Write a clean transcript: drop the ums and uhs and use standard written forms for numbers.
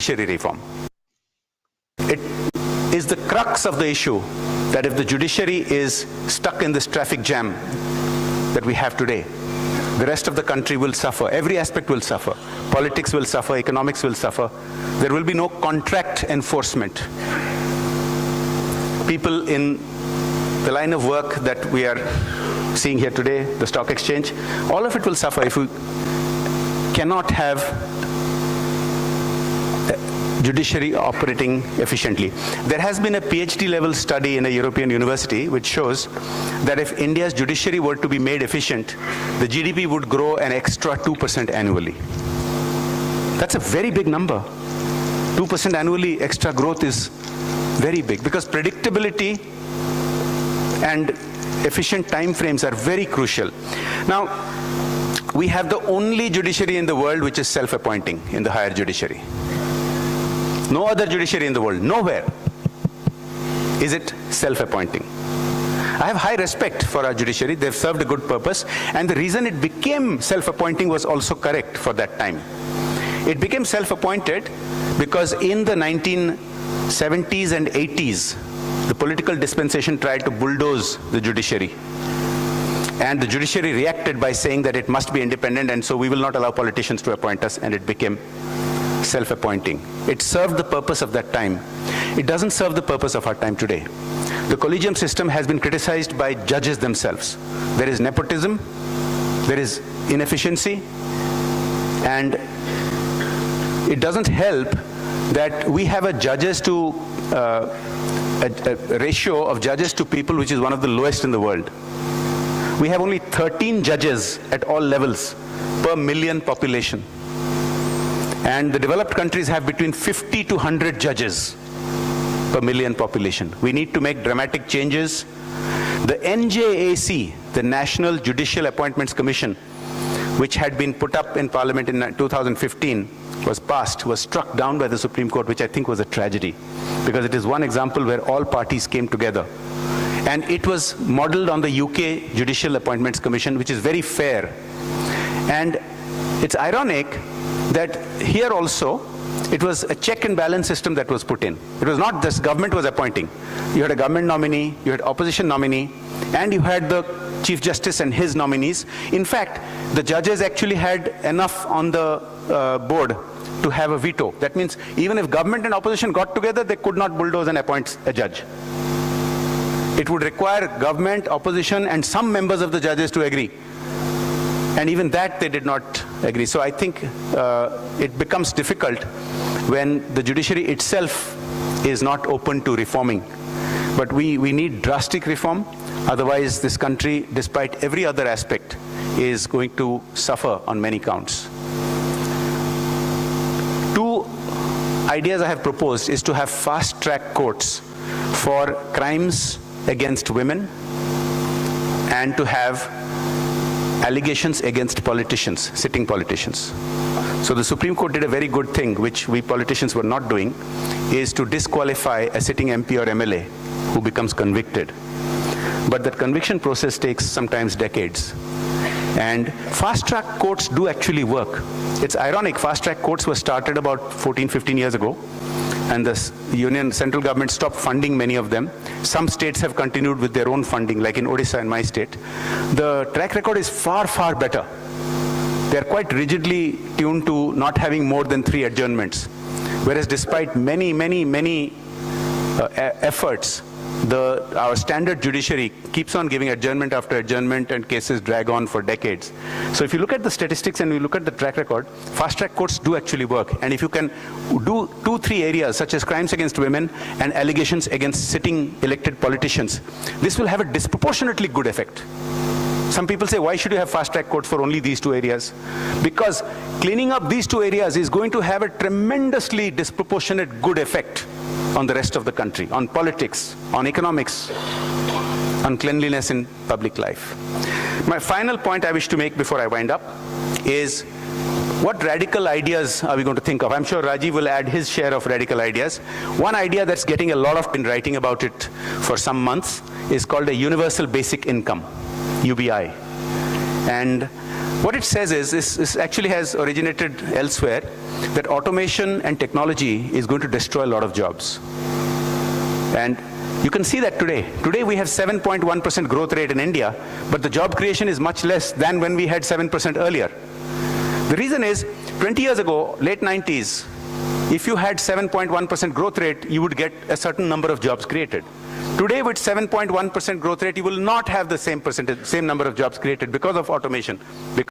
judiciary reform. It is the crux of the issue that if the judiciary is stuck in this traffic jam that we have today, the rest of the country will suffer. Every aspect will suffer. Politics will suffer, economics will suffer. There will be no contract enforcement. People in the line of work that we are seeing here today, the stock exchange, all of it will suffer if we cannot have judiciary operating efficiently. There has been a PhD level study in a European university which shows that if India's judiciary were to be made efficient, the GDP would grow an extra 2% annually. That's a very big number. 2% annually extra growth is very big because predictability and efficient time frames are very crucial. Now, we have the only judiciary in the world which is self-appointing in the higher judiciary. No other judiciary in the world, nowhere is it self-appointing. I have high respect for our judiciary. They've served a good purpose, and the reason it became self-appointing was also correct for that time. It became self-appointed because in the 1970s and 80s, the political dispensation tried to bulldoze the judiciary. And the judiciary reacted by saying that it must be independent, and so we will not allow politicians to appoint us, and it became self-appointing. It served the purpose of that time. It doesn't serve the purpose of our time today. The collegium system has been criticized by judges themselves. There is nepotism, there is inefficiency, and it doesn't help that we have a ratio of judges to people which is one of the lowest in the world. We have only 13 judges at all levels per million population. And the developed countries have between 50 to 100 judges per million population. We need to make dramatic changes. The NJAC, the National Judicial Appointments Commission, which had been put up in Parliament in 2015, was struck down by the Supreme Court, which I think was a tragedy, because it is one example where all parties came together. And it was modeled on the UK Judicial Appointments Commission, which is very fair. And it's ironic that here also, it was a check and balance system that was put in. It was not this government was appointing. You had a government nominee, you had opposition nominee, and you had the Chief Justice and his nominees. In fact, the judges actually had enough on the board to have a veto. That means even if government and opposition got together, they could not bulldoze and appoint a judge. It would require government, opposition, and some members of the judges to agree. And even that they did not agree. So I think it becomes difficult when the judiciary itself is not open to reforming. But we need drastic reform. Otherwise, this country, despite every other aspect, is going to suffer on many counts. Two ideas I have proposed is to have fast-track courts for crimes against women and to have allegations against politicians, sitting politicians. So the Supreme Court did a very good thing, which we politicians were not doing, is to disqualify a sitting MP or MLA who becomes convicted. But that conviction process takes sometimes decades. And fast-track courts do actually work. It's ironic, fast-track courts were started about 14, 15 years ago, and the central government stopped funding many of them. Some states have continued with their own funding, like in Odisha and my state. The track record is far, far better. They're quite rigidly tuned to not having more than 3 adjournments. Whereas despite many, many, many efforts, our standard judiciary keeps on giving adjournment after adjournment, and cases drag on for decades. So if you look at the statistics and you look at the track record, fast-track courts do actually work. And if you can do 2-3 areas, such as crimes against women and allegations against sitting elected politicians, this will have a disproportionately good effect. Some people say, why should you have fast-track courts for only these 2 areas? Because cleaning up these 2 areas is going to have a tremendously disproportionate good effect on the rest of the country, on politics, on economics, on cleanliness in public life. My final point I wish to make before I wind up is, what radical ideas are we going to think of? I'm sure Rajiv will add his share of radical ideas. One idea that's getting a lot of been writing about it for some months is called a universal basic income, UBI. And What it says is, this actually has originated elsewhere, that automation and technology is going to destroy a lot of jobs. And you can see that today. Today we have 7.1% growth rate in India, but the job creation is much less than when we had 7% earlier. The reason is, 20 years ago, late 90s, if you had 7.1% growth rate, you would get a certain number of jobs created. Today, with 7.1% growth rate, you will not have the same number of jobs created because of automation.